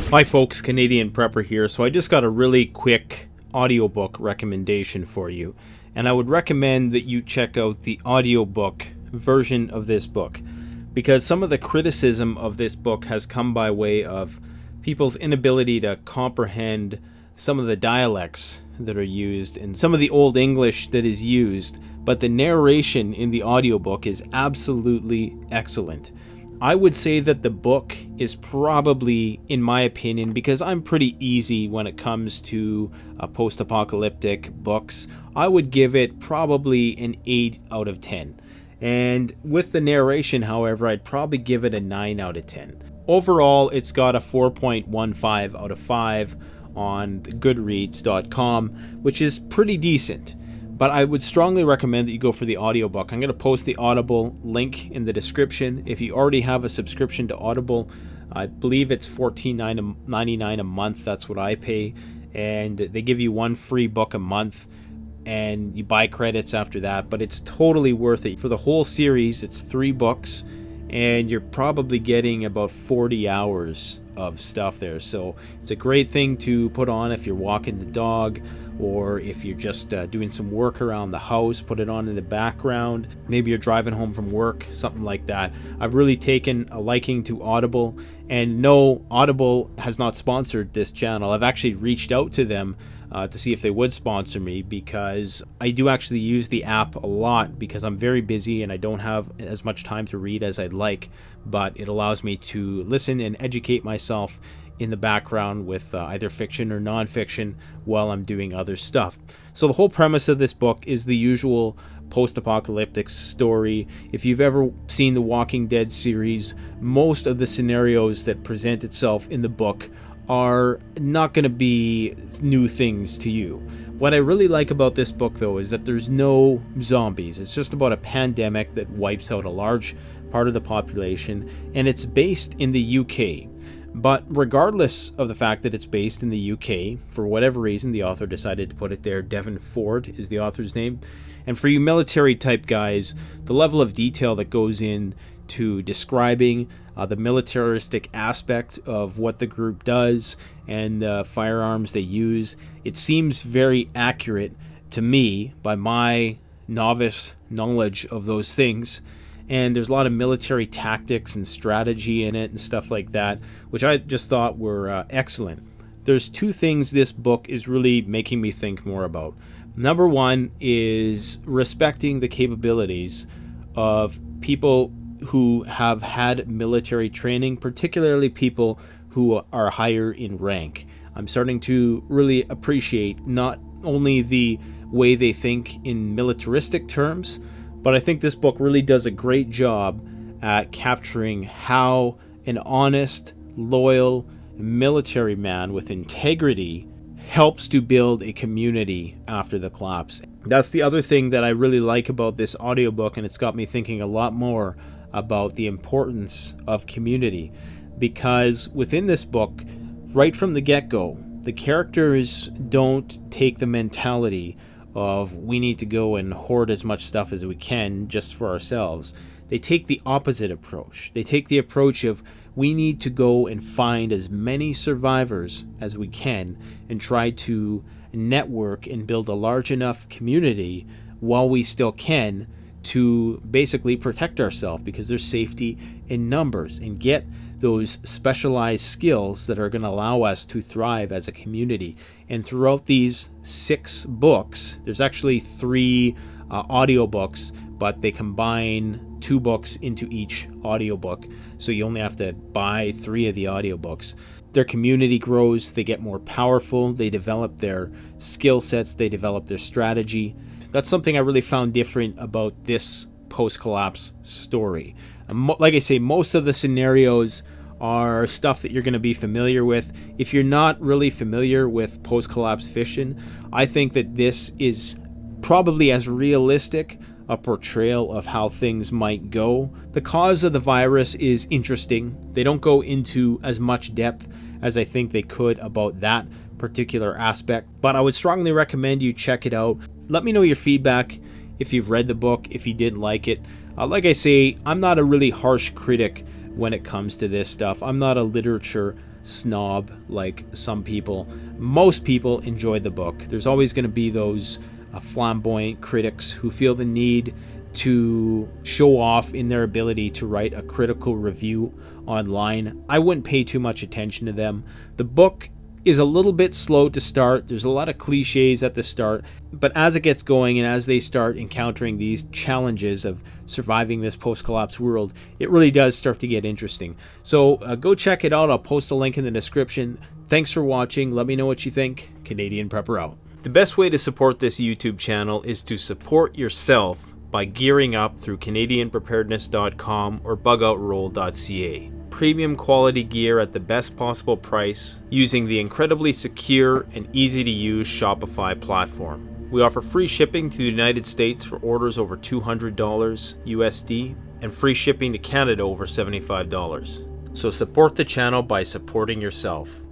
Hi folks, Canadian Prepper here. So I just got a really quick audiobook recommendation for you. And I would recommend that you check out the audiobook version of this book, because some of the criticism of this book has come by way of people's inability to comprehend some of the dialects that are used and some of the Old English that is used, but the narration in the audiobook is absolutely excellent. I would say that the book is probably, in my opinion, because I'm pretty easy when it comes to post-apocalyptic books, I would give it probably an 8 out of 10. And with the narration, however, I'd probably give it a 9 out of 10. Overall, it's got a 4.15 out of 5 on Goodreads.com, which is pretty decent. But I would strongly recommend that you go for the audiobook. I'm going to post the Audible link in the description. If you already have a subscription to Audible, I believe it's $14.99 a month. That's what I pay. And they give you one free book a month, and you buy credits after that. But it's totally worth it. For the whole series, it's 3 books, and you're probably getting about 40 hours of stuff there. So it's a great thing to put on if you're walking the dog, or if you're just doing some work around the house. Put it on in the background. Maybe you're driving home from work, something like that. I've really taken a liking to Audible, and no, Audible has not sponsored this channel. I've actually reached out to them to see if they would sponsor me, because I do actually use the app a lot because I'm very busy and I don't have as much time to read as I'd like, but it allows me to listen and educate myself in the background with either fiction or nonfiction while I'm doing other stuff. So the whole premise of this book is the usual post-apocalyptic story. If you've ever seen the Walking Dead series, most of the scenarios that present itself in the book are not going to be new things to you. What I really like about this book, though, is that there's no zombies. It's just about a pandemic that wipes out a large part of the population, and it's based in the UK. But regardless of the fact that it's based in the UK, for whatever reason, the author decided to put it there. Devin Ford is the author's name. And for you military type guys, the level of detail that goes in to describing the militaristic aspect of what the group does and the firearms they use, it seems very accurate to me by my novice knowledge of those things. And there's a lot of military tactics and strategy in it and stuff like that, which I just thought were excellent. There's 2 things this book is really making me think more about. Number one is respecting the capabilities of people who have had military training, particularly people who are higher in rank. I'm starting to really appreciate not only the way they think in militaristic terms, but I think this book really does a great job at capturing how an honest, loyal military man with integrity helps to build a community after the collapse. That's the other thing that I really like about this audiobook, and it's got me thinking a lot more about the importance of community, because within this book, right from the get-go, the characters don't take the mentality of we need to go and hoard as much stuff as we can just for ourselves. They take the opposite approach. They take the approach of we need to go and find as many survivors as we can and try to network and build a large enough community while we still can to basically protect ourselves, because there's safety in numbers, and get those specialized skills that are going to allow us to thrive as a community. And throughout these 6 books, there's actually 3 audiobooks, but they combine 2 books into each audiobook, so you only have to buy 3 of the audiobooks. Their community grows, they get more powerful, they develop their skill sets, they develop their strategy. That's something I really found different about this post-collapse story. Like I say, most of the scenarios are stuff that you're going to be familiar with. If you're not really familiar with post-collapse fiction, I think that this is probably as realistic a portrayal of how things might go. The cause of the virus is interesting. They don't go into as much depth as I think they could about that particular aspect, but I would strongly recommend you check it out. Let me know your feedback if you've read the book, if you didn't like it. Like I say, I'm not a really harsh critic when it comes to this stuff. I'm not a literature snob like some people. Most people enjoy the book. There's always going to be those flamboyant critics who feel the need to show off in their ability to write a critical review online. I wouldn't pay too much attention to them. The book is a little bit slow to start. There's a lot of cliches at the start, but as it gets going and as they start encountering these challenges of surviving this post-collapse world, it really does start to get interesting. So go check it out. I'll post a link in the description. Thanks for watching. Let me know what you think. Canadian Prepper out. The best way to support this YouTube channel is to support yourself by gearing up through CanadianPreparedness.com or BugoutRoll.ca. Premium quality gear at the best possible price using the incredibly secure and easy to use Shopify platform. We offer free shipping to the United States for orders over $200 USD and free shipping to Canada over $75. So support the channel by supporting yourself.